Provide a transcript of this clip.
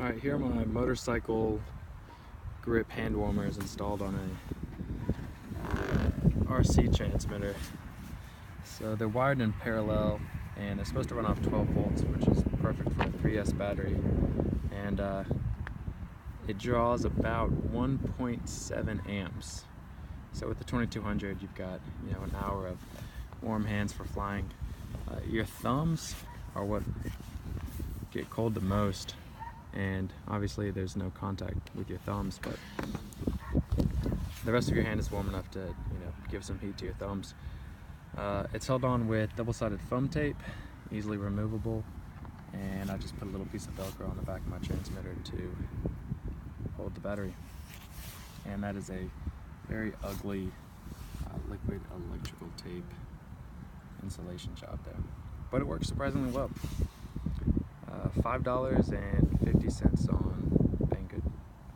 Alright, here are my motorcycle grip hand warmers installed on a RC transmitter. So they're wired in parallel and they're supposed to run off 12 volts, which is perfect for a 3S battery. And it draws about 1.7 amps. So with the 2200 you've got an hour of warm hands for flying. Your thumbs are what get cold the most, and obviously there's no contact with your thumbs, but the rest of your hand is warm enough to give some heat to your thumbs. It's held on with double-sided foam tape, easily removable, and I just put a little piece of Velcro on the back of my transmitter to hold the battery. And that is a very ugly liquid electrical tape insulation job there, but it works surprisingly well. $5 and